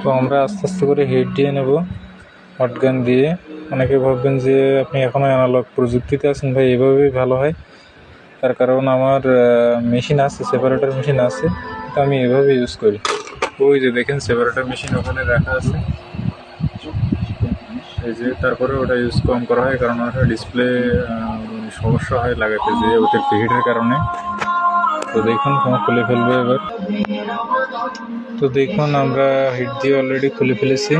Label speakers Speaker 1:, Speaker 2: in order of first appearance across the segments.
Speaker 1: তো আমরা আস্তে আস্তে করে হিট দিয়ে নেব হট গান দিয়ে। অনেকে ভাববেন যে আপনি এখনও অ্যানালগ প্রযুক্তিতে আছেন ভাই, এভাবেই ভালো হয়। তার কারণ আমার মেশিন আছে, সেপারেটর মেশিন আছে, তো আমি এভাবে ইউজ করি। ওই যে দেখেন সেপারেটর মেশিন ওখানে রাখা আছে, এই যে। তারপরে ওটা ইউজ কম করা হয় কারণ ওটা ডিসপ্লে সমস্যা হয় লাগাতে, যে অতিরিক্ত হিটের কারণে। তো দেখুন খুলে ফেলবে এবার। তো দেখুন আমরা হিট দিয়ে অলরেডি খুলে ফেলেছি,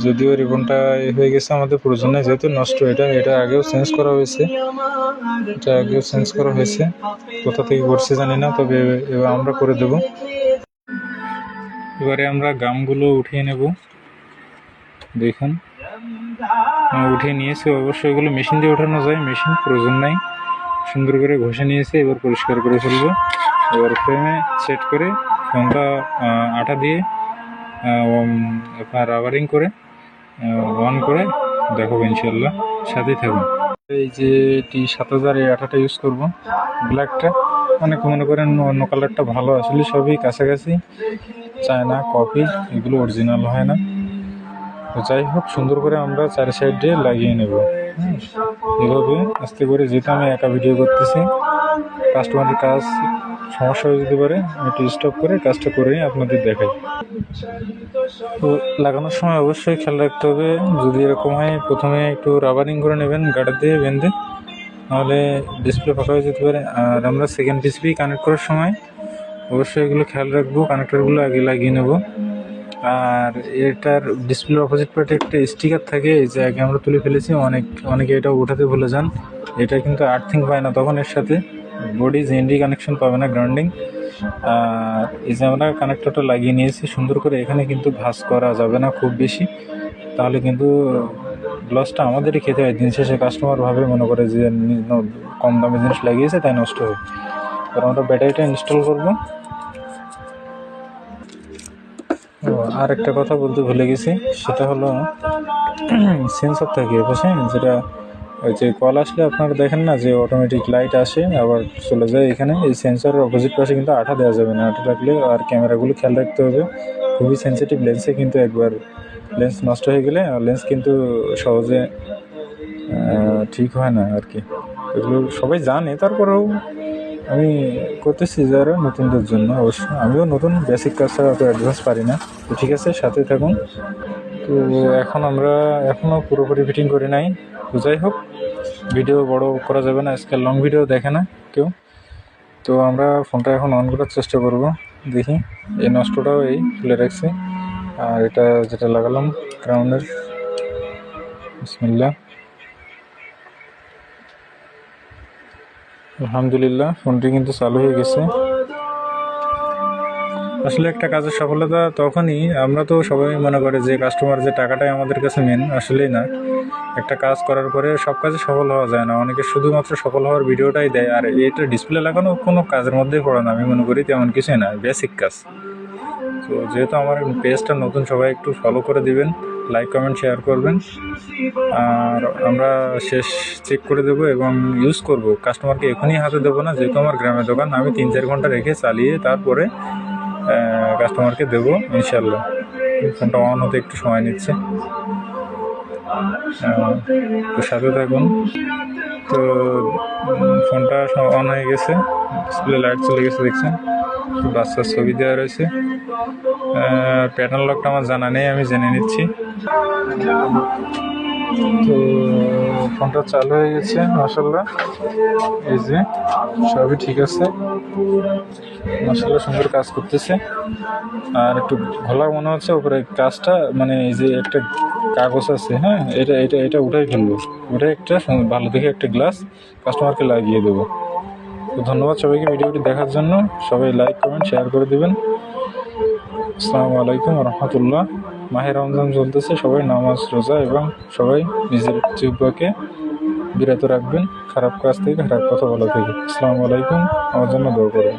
Speaker 1: যদিও রিবনটা হয়ে গেছে আমাদের প্রয়োজনে, যেহেতু নষ্ট। এটা আগেও চেঞ্জ করা হয়েছে, কোথা থেকে করছে জানি না, তবে এবার আমরা করে দেব। এবারে আমরা গামগুলো উঠিয়ে নেব। দেখুন উঠিয়ে নিয়েছি, অবশ্যই এগুলো মেশিন দিয়ে ওঠানো যায়, মেশিন প্রয়োজন নাই। সুন্দর করে ঘষে নিয়েছি, এবার পরিষ্কার করে ফেলবো। এবার ফ্রেমে সেট করে ফোনটা আঠা দিয়ে আপনার রাবারিং করে অন করে দেখাবো ইনশাল্লাহ, সাথেই থাকুন। এই যে T7000 এই আঠাটা ইউজ করব, ব্ল্যাকটা। অনেকে মনে করেন অন্য কালারটা ভালো, আসলে সবই কাছাকাছি, চায়না কপি, এগুলো অরিজিনাল হয় না। তো যাই হোক, সুন্দর করে আমরা চার সাইডে লাগিয়ে নেব এভাবে আস্তে করে। যেহেতু আমি একা ভিডিও করতেছি, কাস্টমারের কাজ সমস্যা হয়ে যেতে পারে, আমি একটু স্টপ করে কাজটা করে আপনাদের দেখাই। তো লাগানোর সময় অবশ্যই খেয়াল রাখতে হবে, যদি এরকম হয় প্রথমে একটু রাবারিং করে নেবেন গার্ড দিয়ে বেঁধে, নাহলে ডিসপ্লে ফাঁকা হয়ে যেতে পারে। আর আমরা সেকেন্ড পিসিবি কানেক্ট করার সময় অবশ্যই এগুলো খেয়াল রাখবো, কানেক্টরগুলো আগে লাগিয়ে নেব। আর এটার ডিসপ্লের অপোজিট পার্টে একটা স্টিকার থাকে, এই যে আগে আমরা তুলে ফেলেছি, অনেকে এটা উঠাতে ভুলে যান। এটা কিন্তু আর্থিং পায় না, তখন এর সাথে বডি জিএনডি কানেকশন পাবে না, গ্রাউন্ডিং। আর এই যে আমরা কানেক্টরটা লাগিয়ে নিয়েছি সুন্দর করে, এখানে কিন্তু ভাঁজ করা যাবে না খুব বেশি, তাহলে কিন্তু লসটা আমাদেরই খেতে হয়। দিন শেষে কাস্টমার ভাবে, মনে করে যে কম দামে জিনিস লাগিয়েছে তাই নষ্ট হয়। কারণ আমরা ব্যাটারিটা ইনস্টল করবো। আর একটা কথা বলতে ভুলে গেছি, সেটা হলো সেন্সর থাকে পাশে, যেটা ওই যে কল আসলে আপনারা দেখেন না যে অটোমেটিক লাইট আসে আবার চলে যায়, এখানে এই সেন্সরের অপোজিট পাশে কিন্তু আঠা দেওয়া যাবে না। আঠা লাগলে আর ক্যামেরাগুলো খেয়াল রাখতে হবে, খুবই সেন্সিটিভ লেন্সে, কিন্তু একবার লেন্স নষ্ট হয়ে গেলে লেন্স কিন্তু সহজে ঠিক হয় না আর কি। এগুলো সবাই জানে, তারপরেও আমি করতেছি যারা নতুনদের জন্য। অবশ্য আমিও নতুন, বেসিক কাজ ছাড়া অত অ্যাডভান্স পারি না। তো ঠিক আছে, সাথে থাকুন। তো আমরা এখনও পুরোপুরি ফিটিং করি নাই। তো যাই হোক, ভিডিও বড় করা যাবে না, আজকাল লং ভিডিও দেখে না কেউ। তো আমরা ফোনটা এখন অন করার চেষ্টা করব। দেখি, এই নষ্টটাও এই খুলে রাখছি, আর এটা যেটা লাগালাম ক্রাউনের, বিসমিল্লাহ। আলহামদুলিল্লাহ, ফোনটি কিন্তু চালু হয়ে গেছে। আসলে একটা কাজের সফলতা তখনই, আমরা তো সবাই মনে করে যে কাস্টমার, যে টাকাটাই আমাদের কাছে মেন, আসলেই না। একটা কাজ করার পরে সব কাজে সফল হওয়া যায় না, অনেকে শুধুমাত্র সফল হওয়ার ভিডিওটাই দেয়। আর এটা ডিসপ্লে লাগানো কোনো কাজের মধ্যেই পড়ে না, আমি মনে করি তেমন কিছুই না, বেসিক কাজ। তো যেহেতু আমার পেজটা নতুন, সবাই একটু ফলো করে দিবেন, লাইক কমেন্ট শেয়ার করবেন। আর আমরা শেষ চেক করে দেবো এবং ইউজ করব, কাস্টমারকে এখনই হাতে দেবো না, যেহেতু আমার গ্রামের দোকান। আমি 3-4 ঘন্টা রেখে চালিয়ে তারপরে কাস্টমারকে দেবো ইনশাল্লাহ। ফোনটা অন হতে একটু সময় নিচ্ছে, তো সাথে থাকুন। তো ফোনটা অন হয়ে গেছে, ডিসপ্লে লাইট চলে গেছে, দেখছেন বাচ্চার ছবি দেওয়া রয়েছে। প্যাটার্ন লকটা আমার জানা নেই, আমি জেনে নিচ্ছি। তো ফোনটা চালু হয়ে গেছে মাশাআল্লাহ, এই যে সবই ঠিক আছে মাশাআল্লাহ, সুন্দর কাজ করতেছে। আর একটু ঘোলা মনে হচ্ছে উপরে কাজটা, মানে এই যে একটা কাগজ আছে, হ্যাঁ, এটা উঠাই ফেলবো, উঠে একটা ভালো দেখে একটা গ্লাস কাস্টমারকে লাগিয়ে দেবো। তো ধন্যবাদ সবাইকে ভিডিওটি দেখার জন্য, সবাই লাইক কমেন্ট শেয়ার করে দেবেন। আসসালামু আলাইকুম রহমতুল্লাহ। মাহে রমজান চলতেছে, সবাই নামাজ রোজা এবং সবাই নিজের জিহ্বাকে বিরত রাখবেন খারাপ কাজ থেকে, খারাপ কথা বলা থেকে। আসসালামু আলাইকুম, আমার জন্য দোয়া করবেন।